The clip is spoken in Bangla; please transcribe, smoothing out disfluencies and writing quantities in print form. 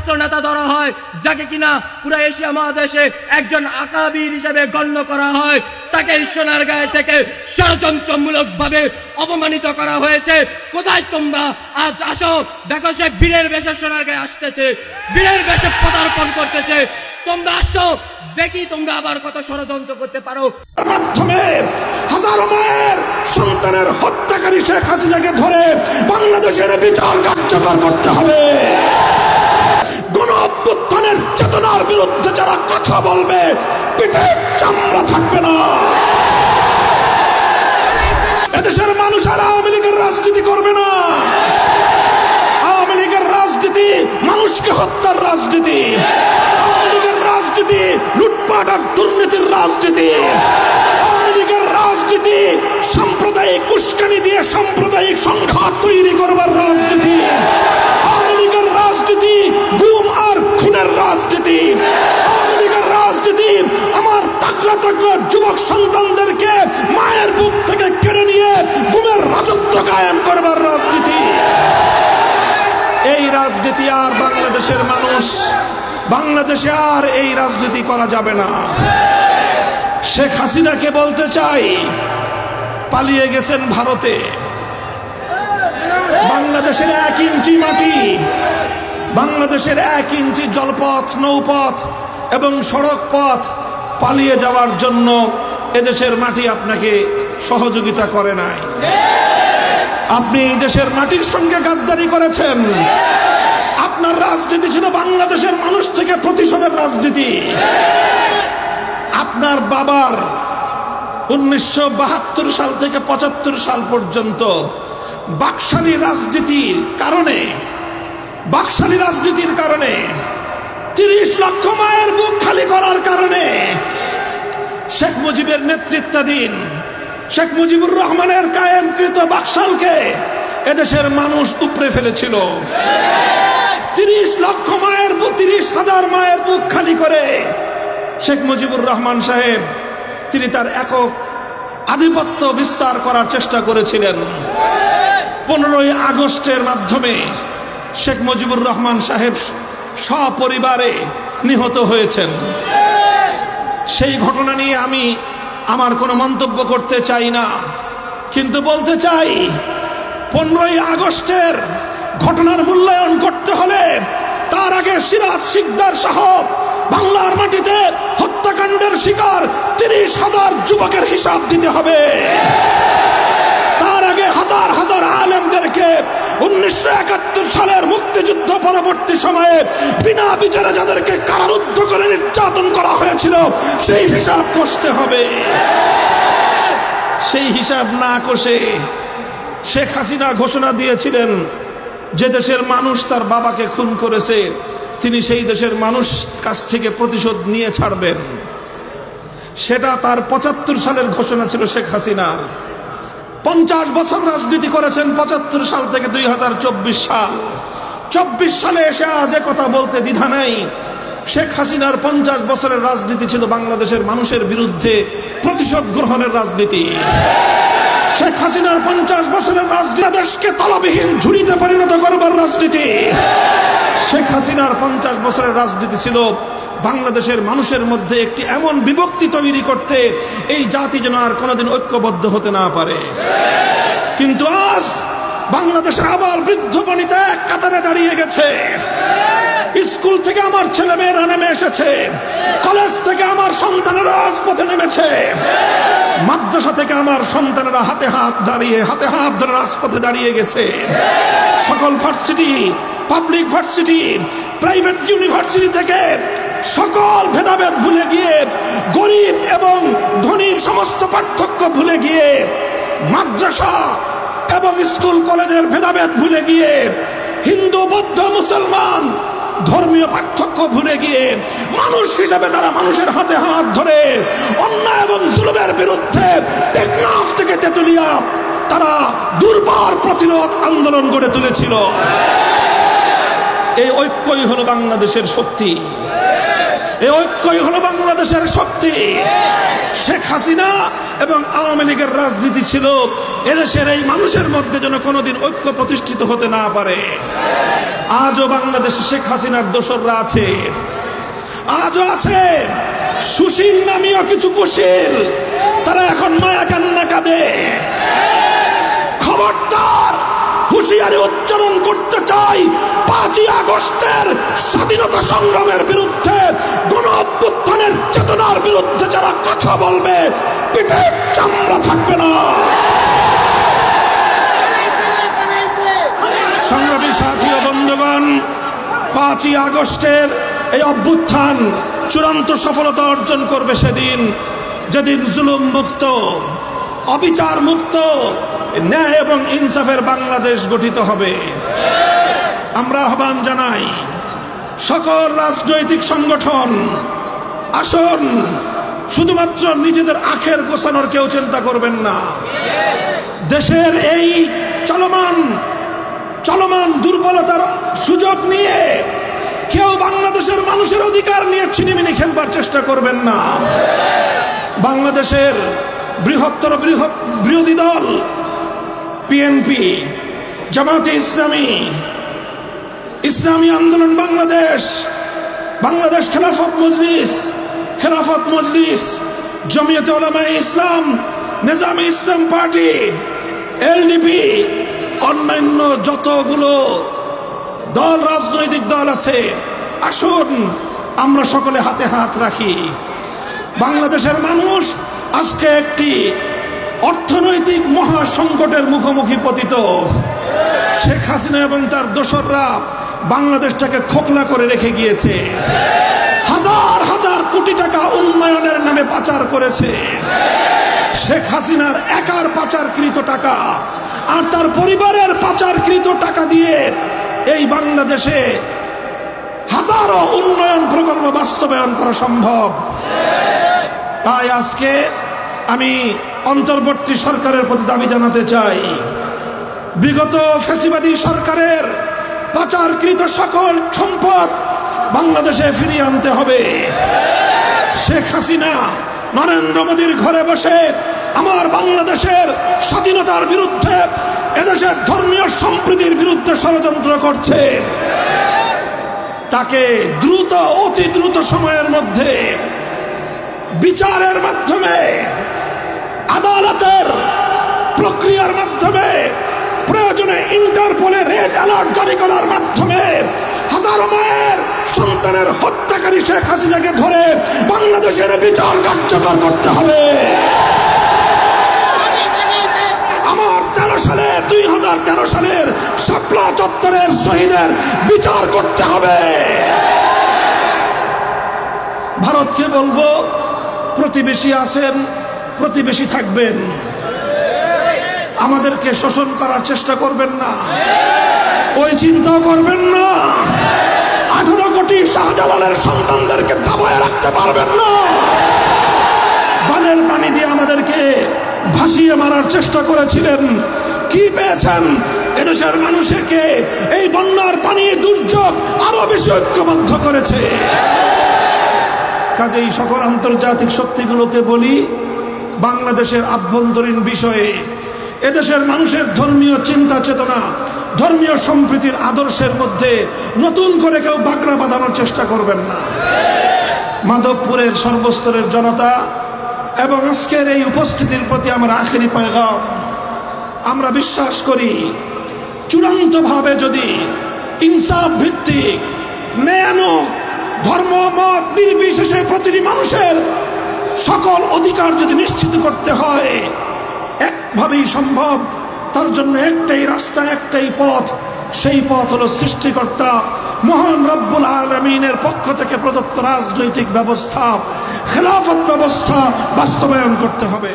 রাষ্ট্রনেতা ধরা হয়, যাকে কিনা পুরো এশিয়া মহাদেশে একজন আকাবির হিসেবে গণ্য করা হয়, তাকে সোনারগাঁয়ে থেকে ষড়যন্ত্রমূলকভাবে অপমানিত করা হয়েছে। কোথায় তোমরা? আজ আসো, দেখো সে বীরের বেশে সোনারগাঁয়ে আসতেছে, বীরের বেশে পদার্পণ করতেছে। তোমরা আসো, দেখি তোমরা আবার কত ষড়যন্ত্র করতে পারো। মাধ্যমে হাজারো মায়ের সন্তানের হত্যাকারী শেখ হাসিনাকে ধরে বাংলাদেশের বিচার কার্যকর করতে হবে। গণ অভ্যুত্থানের চেতনার বিরুদ্ধে যারা কথা বলবে, পিঠের চামড়া থাকবে না। এদেশের মানুষ আর আওয়ামী লীগের রাজনীতি করবে না। আওয়ামী লীগের রাজনীতি মানুষকে হত্যার রাজনীতি, আওয়ামী লীগের রাজনীতি লুটপাট আর দুর্নীতির রাজনীতি, আওয়ামী লীগের রাজনীতি সাম্প্রদায়িক উস্কানি দিয়ে সাম্প্রদায়িক সংঘাত তৈরি করবার রাজনীতি, আওয়ামী লীগের রাজনীতি গুম আর খুনের রাজনীতি, আওয়ামী লীগের রাজনীতি আমার তাগড়া তাগড়া যুবক সন্তানদেরকে মায়ের বুক থেকে কেড়ে নিয়ে গুমের রাজত্ব কায়েম করবার রাজনীতি। এই রাজনীতি আর বাংলাদেশের মানুষ, বাংলাদেশে আর এই রাজনীতি করা যাবে না। শেখ হাসিনাকে বলতে চাই, পালিয়ে গেছেন ভারতে। বাংলাদেশের 1 ইঞ্চি মাটি, বাংলাদেশের 1 ইঞ্চি জলপথ, নৌপথ এবং সড়ক পথ পালিয়ে যাওয়ার জন্য এদেশের মাটি আপনাকে সহযোগিতা করে নাই। আপনি এই দেশের মাটির সঙ্গে গাদ্দারি করেছেন। আপনার রাজনীতি ছিল বাংলাদেশের মানুষ থেকে প্রতিশোধের রাজনীতি। আপনার বাবার 1972 সাল থেকে 75 সাল পর্যন্ত বাকশালী রাজনীতির কারণে 30 লক্ষ মায়ের বুক খালি করার কারণে শেখ মুজিবের নেতৃত্বাধীন শেখ মুজিবুর রহমানের কায়েমকৃত বাকশালকে এদেশের মানুষ উপড়ে ফেলেছিল। 30,000 মায়ের বুক খালি করে শেখ মুজিবুর রহমান সাহেব তিনি তার একক আধিপত্য বিস্তার করার চেষ্টা করেছিলেন। 15ই আগস্টের মাধ্যমে শেখ মুজিবুর রহমান সাহেব সপরিবারে নিহত হয়েছেন। সেই ঘটনা নিয়ে আমি আমার কোনো মন্তব্য করতে চাই না, কিন্তু বলতে চাই 15ই আগস্টের ঘটনার মূল্যায়ন করতে হলে তার আগে সিরাজ শিকদার সহ বাংলার মাটিতে হত্যাকাণ্ডের শিকার 30,000 যুবকের হিসাব দিতে হবে। তার আগে হাজার হাজার আলেমদেরকে 1971 সালের মুক্তিযুদ্ধ পরবর্তী সময়ে বিনা বিচারে যাদেরকে কারারুদ্ধ করে নির্যাতন করা হয়েছিল সেই হিসাব কষতে হবে। সেই হিসাব না কষে শেখ হাসিনা ঘোষণা দিয়েছিলেন যে দেশের মানুষ তার বাবাকে খুন করেছে তিনি সেই দেশের মানুষ কাছ থেকে প্রতিশোধ নিয়ে ছাড়বেন। সেটা তার 75 সালের ঘোষণা ছিল শেখ হাসিনা। 50 বছর রাজনীতি করেছেন 75 সাল থেকে 2024 সাল। 24 সালে এসে আজ কথা বলতে দ্বিধা নেই। শেখ হাসিনার 50 বছরের রাজনীতি ছিল বাংলাদেশের মানুষের বিরুদ্ধে প্রতিশোধ গ্রহণের রাজনীতি। শেখ হাসিনার 50 বছরের রাজনীতি দেশকে তলবিহীন ঝুড়িতে পরিণত করবার রাজনীতি। শেখ হাসিনার 50 বছরের রাজনীতি ছিল বাংলাদেশের মানুষের মধ্যে একটি এমন বিভক্তি তৈরি করতে এই জাতি যেন আর কোনোদিন ঐক্যবদ্ধ হতে না পারে। কিন্তু আজ বাংলাদেশের আবার বৃদ্ধ বনিতা এক কাতারে দাঁড়িয়ে গেছে। স্কুল থেকে আমার ছেলে মেয়েরা নেমে এসেছে, কলেজ থেকে আমার সন্তানেরা রাজপথে নেমেছে, মাদ্রাসা থেকে আমার সন্তানেরা হাতে হাত ধরে রাজপথে দাঁড়িয়ে গেছে। সকল varsity, public varsity, private university থেকে সকল ভেদাভেদ ভুলে গিয়ে, গরিব এবং ধনীর সমস্ত পার্থক্য ভুলে গিয়ে, মাদ্রাসা এবং স্কুল কলেজের ভেদাভেদ ভুলে গিয়ে, হিন্দু বৌদ্ধ মুসলমান ধর্মীয় পার্থক্য ভুলে গিয়ে মানুষ হিসেবে তারা মানুষের হাতে হাত ধরে অন্যায় এবং জুলুমের বিরুদ্ধে টেকনাফ থেকে তেতুলিয়া তারা দুর্বার প্রতিরোধ আন্দোলন গড়ে তুলেছিল। এই ঐক্যই হলো বাংলাদেশের শক্তি। এই ঐক্যই হলো বাংলাদেশের শক্তি। শেখ হাসিনা এবং আওয়ামী লীগের রাজনীতি ছিল এদেশের এই মানুষের মধ্যে যেন কোনোদিন ঐক্য প্রতিষ্ঠিত হতে না পারে। আজও বাংলাদেশে শেখ হাসিনার দোসররা আছে, আজও আছে সুশীল নামীয় কিছু কুশীল, তারা এখন মায়া কান্না কাঁদে। খবরদার, হুঁশিয়ারি উচ্চারণ করতে চাই, 5ই আগস্টের স্বাধীনতা সংগ্রামের বিরুদ্ধে, গণ অভ্যুত্থানের চেতনার বিরুদ্ধে যারা কথা বলবে, পিঠের চামড়া থাকবে না। সংগ্রামী সাথী ও বন্ধুগণ, 5ই আগস্টের এই অভ্যুত্থান চূড়ান্ত সফলতা অর্জন করবে সেদিন, যেদিন জুলুম মুক্ত, অবিচার মুক্ত, ন্যায় এবং ইনসাফের বাংলাদেশ গঠিত হবে। আমরা আহ্বান জানাই সকল রাজনৈতিক সংগঠন, আসুন, শুধুমাত্র নিজেদের আখের গোছানোর কেউ চিন্তা করবেন না। দেশের এই চলমান দুর্বলতার সুযোগ নিয়ে কেউ বাংলাদেশের মানুষের অধিকার নিয়ে ছিনিমিনি খেলবার চেষ্টা করবেন না। বাংলাদেশের বৃহৎ বিরোধী দল বিএনপি, জামাতে ইসলামী, ইসলামী আন্দোলন বাংলাদেশ, বাংলাদেশ খেলাফত মজলিস, জমিয়তে উলামায়ে ইসলাম, নিজামে ইসলাম পার্টি, এলডিপি, অন্যান্য যতগুলো দল, রাজনৈতিক দল আছে, আসুন আমরা সকলে হাতে হাত রাখি। বাংলাদেশের মানুষ আজকে একটি অর্থনৈতিক মহা সংকটের মুখোমুখি পতিত। শেখ হাসিনা এবং তার দোসররা বাংলাদেশটাকে খোকলা করে রেখে গিয়েছে। হাজার হাজার কোটি টাকা উন্নয়নের নামে পাচার করেছে। শেখ হাসিনার একার পাচারকৃত টাকা আর তার পরিবারের পাচারকৃত টাকা দিয়ে এই বাংলাদেশে হাজারো উন্নয়ন প্রকল্প বাস্তবায়ন করা সম্ভব। তাই আজকে আমি অন্তর্বর্তী সরকারের প্রতি দাবি জানাতে চাই, বিগত ফ্যাসিবাদী সরকারের পাচারকৃত সকল সম্পদ বাংলাদেশে ফিরিয়ে আনতে হবে। শেখ হাসিনা নরেন্দ্র মোদীর ঘরে বসে আমার বাংলাদেশের স্বাধীনতার বিরুদ্ধে, এদেশের ধর্মীয় সম্প্রীতির বিরুদ্ধে ষড়যন্ত্র করছে। তাকে দ্রুত, অতি দ্রুত সময়ের মধ্যে বিচারের মাধ্যমে, আদালতের প্রক্রিয়ার মাধ্যমে, প্রয়োজনে ইন্টারপোলে রেড অ্যালার্ট জারি করার মাধ্যমে হাজারো মায়ের সন্তানের হত্যাকারী শেখ হাসিনাকে ধরে বাংলাদেশের বিচার কার্যকর করতে হবে। আমার 2013 সালের শাপলা চত্বরের শহীদের বিচার করতে হবে। ভারতকে বলবো, প্রতিবেশী আছেন, প্রতিবেশী থাকবেন, আমাদেরকে শোষণ করার চেষ্টা করবেন না, ওই চিন্তাও করবেন না। 18 কোটি শাহজালালের সন্তানদেরকে দাবায় রাখতে পারবেন না। বানের পানি দিয়ে আমাদেরকে ভাসিয়ে মারার চেষ্টা করেছিলেন, কি পেয়েছেন? এদেশের মানুষকে এই বন্যার পানি, দুর্যোগ আরো বেশি ঐক্যবদ্ধ করেছে। কাজেই সকল আন্তর্জাতিক শক্তিগুলোকে বলি, বাংলাদেশের আভ্যন্তরীণ বিষয়ে এদেশের মানুষের ধর্মীয় চিন্তা চেতনা, ধর্মীয় সম্প্রীতির আদর্শের মধ্যে নতুন করে কেউ বাগড়া বাঁধানোর চেষ্টা করবেন না। মাধবপুরের সর্বস্তরের জনতা এবং আজকের এই উপস্থিতির প্রতি আমার আখেরি পয়গাম, আমরা বিশ্বাস করি চূড়ান্তভাবে যদি ইনসাফ ভিত্তিক, ন্যায়ানুগ, ধর্ম মত নির্বিশেষে প্রতিটি মানুষের সকল অধিকার যদি নিশ্চিত করতে হয়, একভাবেই সম্ভব। তার জন্য একটাই রাস্তা, একটাই পথ, সেই পথ হলো সৃষ্টিকর্তা মহান রব্বুল আলামিনের পক্ষ থেকে প্রদত্ত রাজনৈতিক ব্যবস্থা, খেলাফত ব্যবস্থা বাস্তবায়ন করতে হবে।